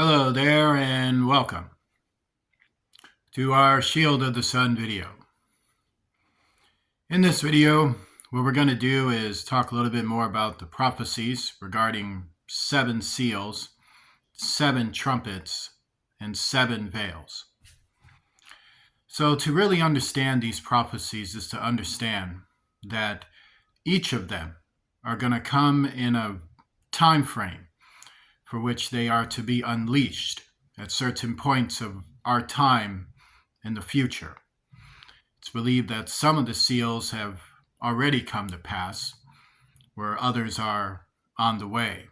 Hello there and welcome to our Shield of the Sun video. In this video, what we're going to do is talk a little bit more about the prophecies regarding 7 seals, 7 trumpets, and 7 veils. So to really understand these prophecies is to understand that each of them are going to come in a time frame for which they are to be unleashed at certain points of our time in the future. It's believed that some of the seals have already come to pass, where others are on the way.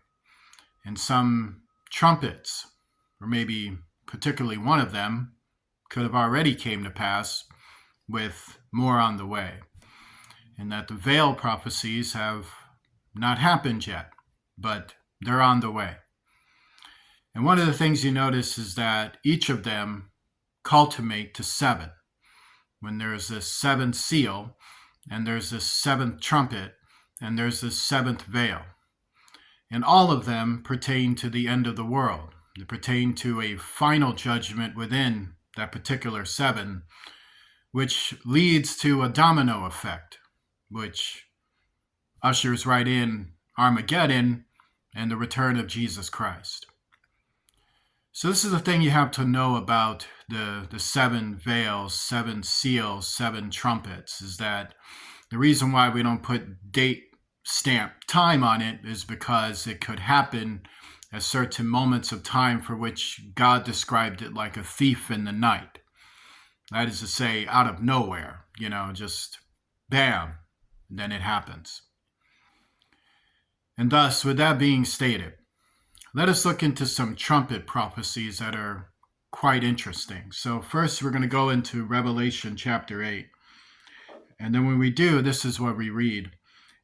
And some trumpets, or maybe particularly one of them, could have already came to pass with more on the way. And that the veil prophecies have not happened yet, but they're on the way. And one of the things you notice is that each of them culminate to 7. When there's this 7th seal, and there's this 7th trumpet, and there's this 7th veil. And all of them pertain to the end of the world. They pertain to a final judgment within that particular 7, which leads to a domino effect, which ushers right in Armageddon and the return of Jesus Christ. So this is the thing you have to know about the 7 veils, 7 seals, 7 trumpets, is that the reason why we don't put date stamp time on it is because it could happen at certain moments of time for which God described it like a thief in the night. That is to say, out of nowhere, just bam, and then it happens. And thus, with that being stated, let us look into some trumpet prophecies that are quite interesting. So first, we're going to go into Revelation chapter 8. And then when we do, this is what we read.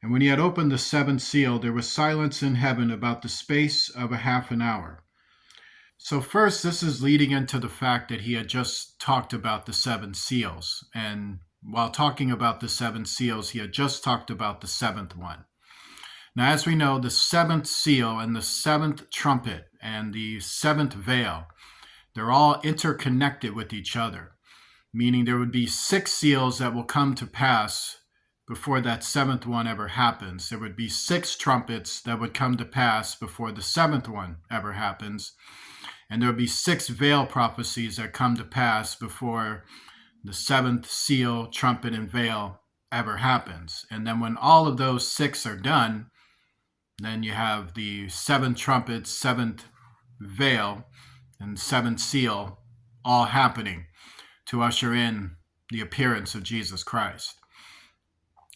And when he had opened the 7th seal, there was silence in heaven about the space of a half an hour. So first, this is leading into the fact that he had just talked about the 7 seals. And while talking about the 7 seals, he had just talked about the 7th one. Now, as we know, the 7th seal and the 7th trumpet and the 7th veil, they're all interconnected with each other, meaning there would be 6 seals that will come to pass before that 7th one ever happens. There would be 6 trumpets that would come to pass before the 7th one ever happens. And there would be 6 veil prophecies that come to pass before the 7th seal, trumpet, and veil ever happens. And then when all of those 6 are done, then you have the 7th trumpet, 7th veil, and 7th seal all happening to usher in the appearance of Jesus Christ,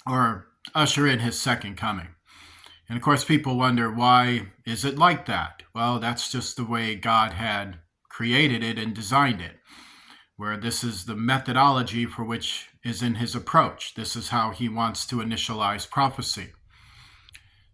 or usher in his second coming. And of course, people wonder, why is it like that? Well, that's just the way God had created it and designed it, where this is the methodology for which is in his approach. This is how he wants to initialize prophecy.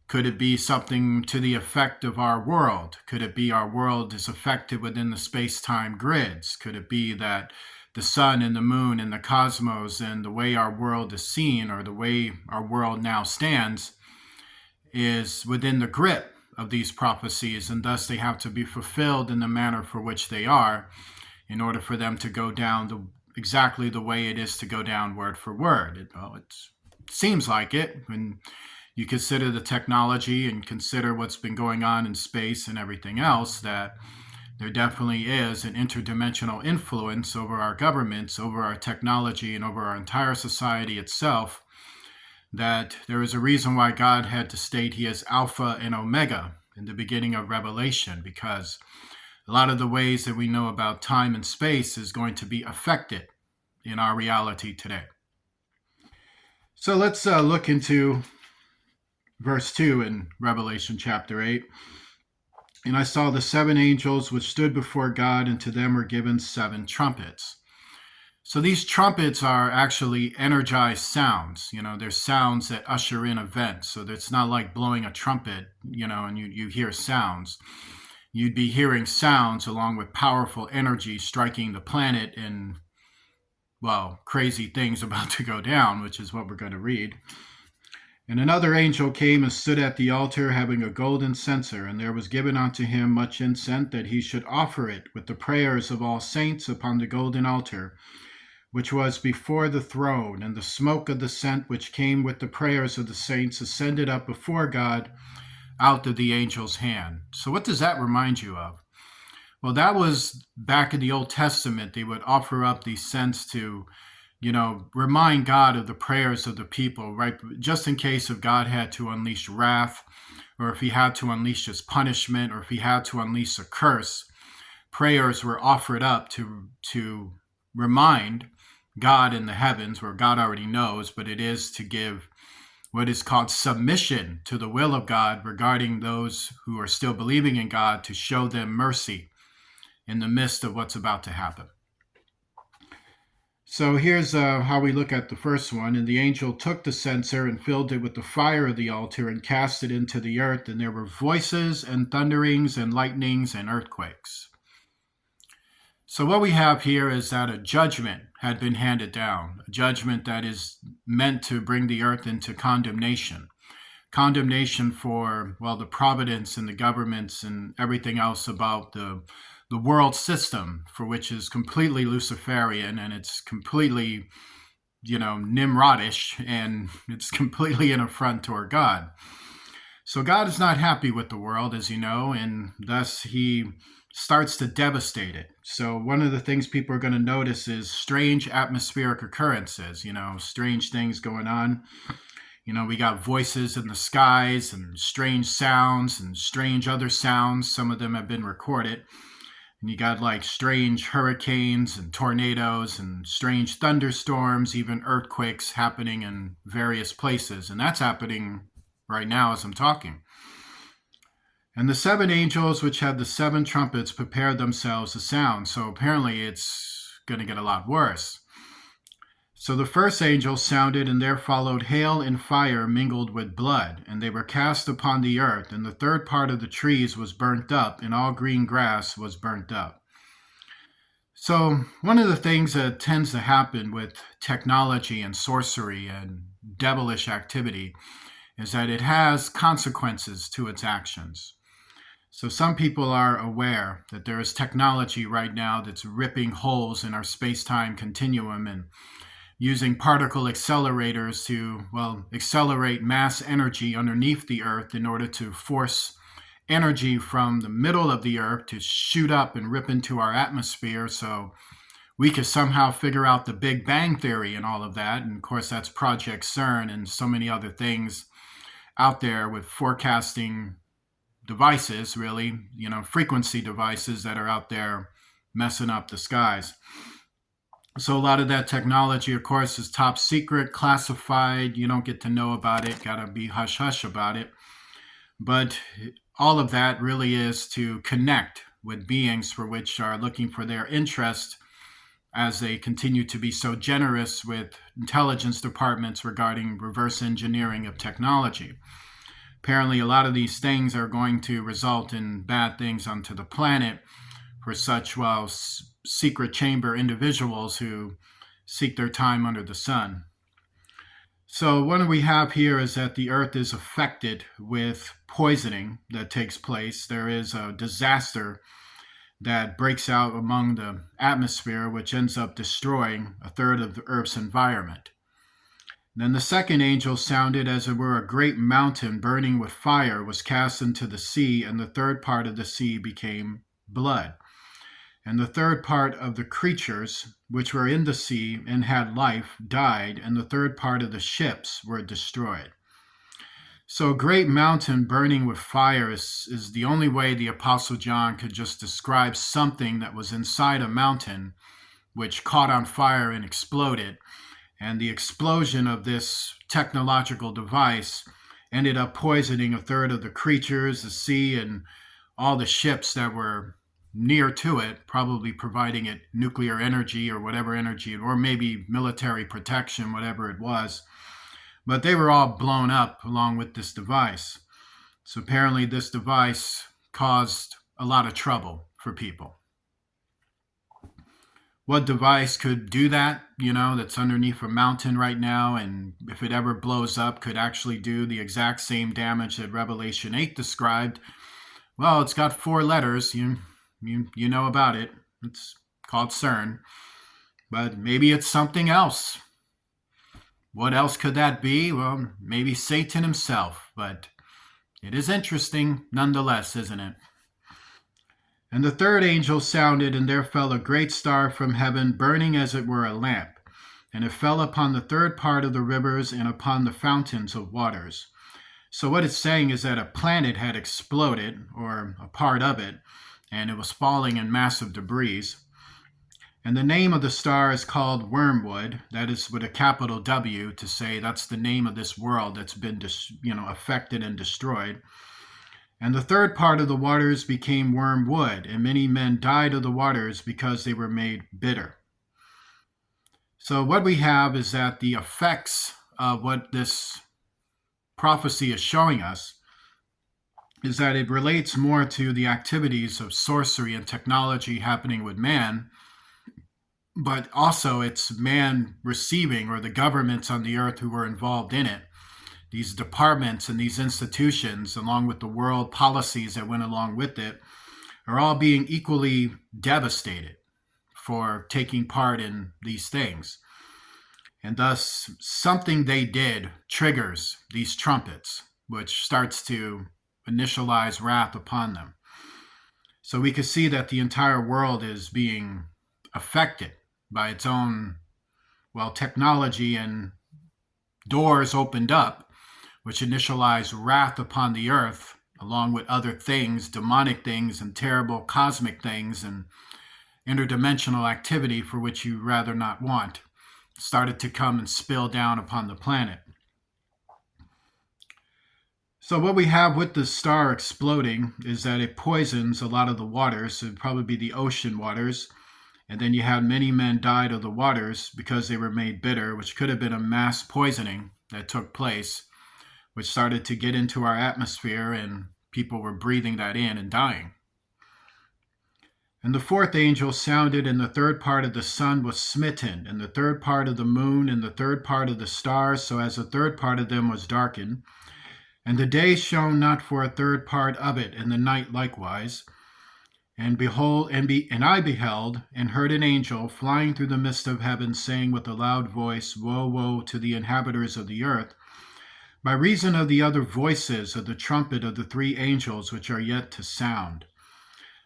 Could it be something to the effect of our world? Could it be our world is affected within the space-time grids? Could it be that the sun and the moon and the cosmos and the way our world is seen, or the way our world now stands, is within the grip of these prophecies, and thus they have to be fulfilled in the manner for which they are in order for them to go down exactly the way it is to go down word for word? It seems like it when you consider the technology and consider what's been going on in space and everything else, that there definitely is an interdimensional influence over our governments, over our technology, and over our entire society itself, that there is a reason why God had to state he is Alpha and Omega in the beginning of Revelation, because a lot of the ways that we know about time and space is going to be affected in our reality today. So let's look into verse 2 in Revelation chapter 8. And I saw the 7 angels which stood before God, and to them were given 7 trumpets. So these trumpets are actually energized sounds. They're sounds that usher in events. So it's not like blowing a trumpet, and you hear sounds. You'd be hearing sounds along with powerful energy striking the planet and, crazy things about to go down, which is what we're going to read. And another angel came and stood at the altar, having a golden censer, and there was given unto him much incense, that he should offer it with the prayers of all saints upon the golden altar, which was before the throne. And the smoke of the scent which came with the prayers of the saints ascended up before God out of the angel's hand. So, what does that remind you of? Well, that was back in the Old Testament. They would offer up these scents to, remind God of the prayers of the people, right? Just in case if God had to unleash wrath, or if he had to unleash his punishment, or if he had to unleash a curse, prayers were offered up to remind God in the heavens, where God already knows, but it is to give what is called submission to the will of God regarding those who are still believing in God, to show them mercy in the midst of what's about to happen. So here's how we look at the first one. And the angel took the censer and filled it with the fire of the altar and cast it into the earth. And there were voices and thunderings and lightnings and earthquakes. So what we have here is that a judgment had been handed down, a judgment that is meant to bring the earth into condemnation. Condemnation for, well, the providence and the governments and everything else about the world system, for which is completely Luciferian, and it's completely, Nimrodish, and it's completely an affront toward God. So God is not happy with the world, as you know, and thus he starts to devastate it. So one of the things people are going to notice is strange atmospheric occurrences, strange things going on. We got voices in the skies and strange sounds and strange other sounds. Some of them have been recorded. And you got like strange hurricanes and tornadoes and strange thunderstorms, even earthquakes happening in various places. And that's happening right now as I'm talking. And the seven angels which had the seven trumpets prepared themselves to sound. So apparently it's going to get a lot worse. So the first angel sounded, and there followed hail and fire mingled with blood, and they were cast upon the earth, and the third part of the trees was burnt up, and all green grass was burnt up. So one of the things that tends to happen with technology and sorcery and devilish activity is that it has consequences to its actions. So some people are aware that there is technology right now that's ripping holes in our space-time continuum and using particle accelerators to, accelerate mass energy underneath the earth in order to force energy from the middle of the earth to shoot up and rip into our atmosphere, so we could somehow figure out the Big Bang Theory and all of that. And of course, that's Project CERN and so many other things out there with forecasting devices, really, frequency devices that are out there messing up the skies. So a lot of that technology, of course, is top secret, classified. You don't get to know about it, got to be hush-hush about it. But all of that really is to connect with beings for which are looking for their interest, as they continue to be so generous with intelligence departments regarding reverse engineering of technology. Apparently, a lot of these things are going to result in bad things onto the planet for such, secret chamber individuals who seek their time under the sun. So what we have here is that the earth is affected with poisoning that takes place. There is a disaster that breaks out among the atmosphere, which ends up destroying a third of the earth's environment. Then the second angel sounded, as it were a great mountain burning with fire was cast into the sea, and the third part of the sea became blood. And the third part of the creatures which were in the sea and had life died, and the third part of the ships were destroyed. So a great mountain burning with fire is the only way the Apostle John could just describe something that was inside a mountain which caught on fire and exploded. And the explosion of this technological device ended up poisoning a third of the creatures, the sea, and all the ships that were near to it, probably providing it nuclear energy or whatever energy, or maybe military protection, whatever it was. But they were all blown up along with this device. So apparently this device caused a lot of trouble for people. what device could do that, that's underneath a mountain right now, and if it ever blows up, could actually do the exact same damage that Revelation 8 described. Well, it's got 4 letters. You know about it. It's called CERN. But maybe it's something else. What else could that be? Well, maybe Satan himself, but it is interesting nonetheless, isn't it? And the third angel sounded, and there fell a great star from heaven, burning as it were a lamp. And it fell upon the third part of the rivers and upon the fountains of waters. So what it's saying is that a planet had exploded, or a part of it, and it was falling in massive debris. And the name of the star is called Wormwood. That is with a capital W, to say that's the name of this world that's been affected and destroyed. And the third part of the waters became wormwood, and many men died of the waters because they were made bitter. So what we have is that the effects of what this prophecy is showing us is that it relates more to the activities of sorcery and technology happening with man, but also it's man receiving, or the governments on the earth who were involved in it. These departments and these institutions, along with the world policies that went along with it, are all being equally devastated for taking part in these things. And thus, something they did triggers these trumpets, which starts to initialize wrath upon them. So we can see that the entire world is being affected by its own, technology, and doors opened up, which initialize wrath upon the earth, along with other things, demonic things and terrible cosmic things and interdimensional activity for which you rather not want, started to come and spill down upon the planet. So what we have with the star exploding is that it poisons a lot of the waters. It would probably be the ocean waters. And then you had many men died of the waters because they were made bitter, which could have been a mass poisoning that took place, which started to get into our atmosphere, and people were breathing that in and dying. And the fourth angel sounded, and the third part of the sun was smitten, and the third part of the moon, and the third part of the stars, so as the third part of them was darkened. And the day shone not for a third part of it, and the night likewise. And behold, and I beheld, and heard an angel flying through the midst of heaven, saying with a loud voice, Woe, woe to the inhabitants of the earth, by reason of the other voices of the trumpet of the 3 angels which are yet to sound.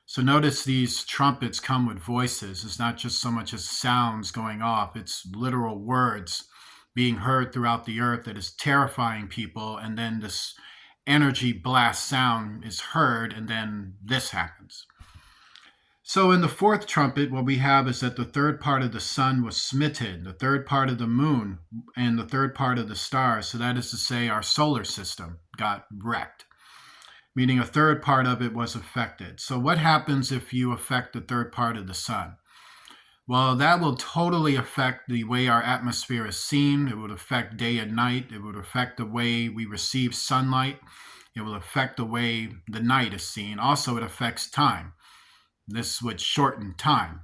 So notice these trumpets come with voices. It's not just so much as sounds going off. It's literal words being heard throughout the earth that is terrifying people. And then this energy blast sound is heard, and then this happens. So in the fourth trumpet, what we have is that the third part of the sun was smitten, the third part of the moon, and the third part of the stars. So that is to say, our solar system got wrecked, meaning a third part of it was affected. So what happens if you affect the third part of the sun? Well, that will totally affect the way our atmosphere is seen. It would affect day and night. It would affect the way we receive sunlight. It will affect the way the night is seen. Also, it affects time. This would shorten time.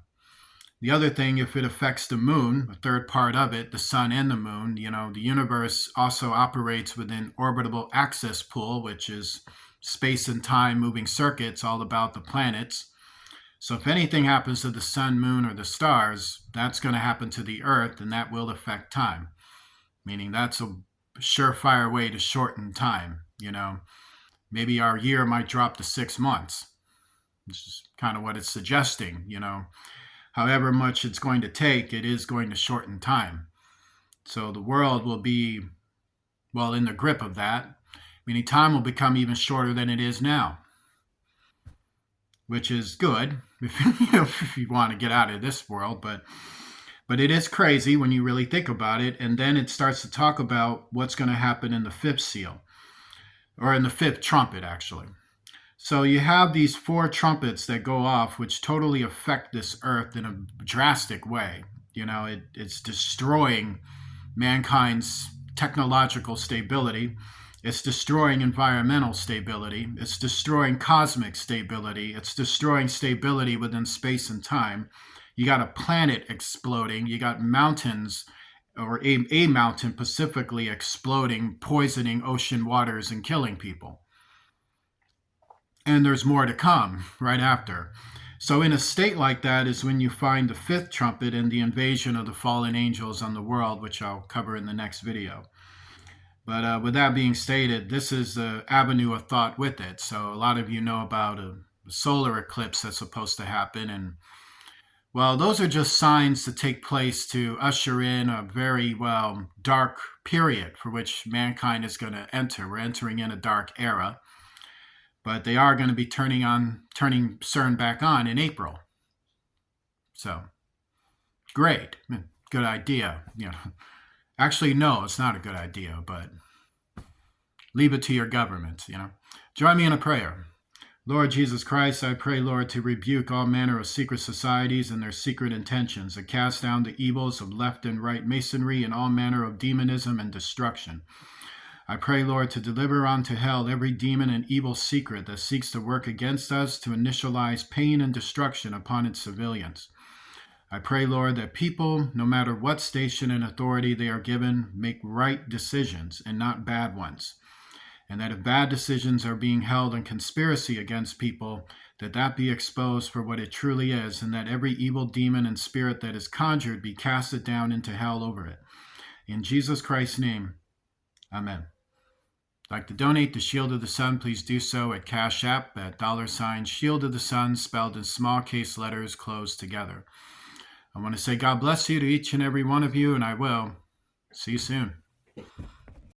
The other thing, if it affects the moon, a third part of it, the sun and the moon, the universe also operates within orbitable axis pool, which is space and time moving circuits all about the planets. So if anything happens to the sun, moon, or the stars, that's going to happen to the earth, and that will affect time. Meaning that's a surefire way to shorten time. Maybe our year might drop to 6 months. This is kind of what it's suggesting, However much it's going to take, it is going to shorten time. So the world will be, in the grip of that, meaning time will become even shorter than it is now, which is good if you want to get out of this world. But it is crazy when you really think about it. And then it starts to talk about what's going to happen in the 5th seal, or in the 5th trumpet, actually. So you have these 4 trumpets that go off, which totally affect this earth in a drastic way. It's destroying mankind's technological stability. It's destroying environmental stability. It's destroying cosmic stability. It's destroying stability within space and time. You got a planet exploding. You got mountains, or a mountain specifically exploding, poisoning ocean waters and killing people. And there's more to come right after. So, in a state like that is when you find the fifth trumpet and the invasion of the fallen angels on the world, which I'll cover in the next video. But with that being stated, this is the avenue of thought with it. So, a lot of you know about a solar eclipse that's supposed to happen. And, well, those are just signs to take place to usher in a very, well, dark period for which mankind is going to enter. We're entering in a dark era. But they are going to be turning CERN back on in April. So, great. Good idea. Actually, no, it's not a good idea, but leave it to your government, Join me in a prayer. Lord Jesus Christ, I pray, Lord, to rebuke all manner of secret societies and their secret intentions, and cast down the evils of left and right masonry and all manner of demonism and destruction. I pray, Lord, to deliver unto hell every demon and evil secret that seeks to work against us to initialize pain and destruction upon its civilians. I pray, Lord, that people, no matter what station and authority they are given, make right decisions and not bad ones. And that if bad decisions are being held in conspiracy against people, that be exposed for what it truly is, and that every evil demon and spirit that is conjured be casted down into hell over it. In Jesus Christ's name, amen. Like to donate to Shield of the Sun, please do so at Cash App at $ Shield of the Sun, spelled in small case letters closed together. I want to say God bless you to each and every one of you, and I will. See you soon.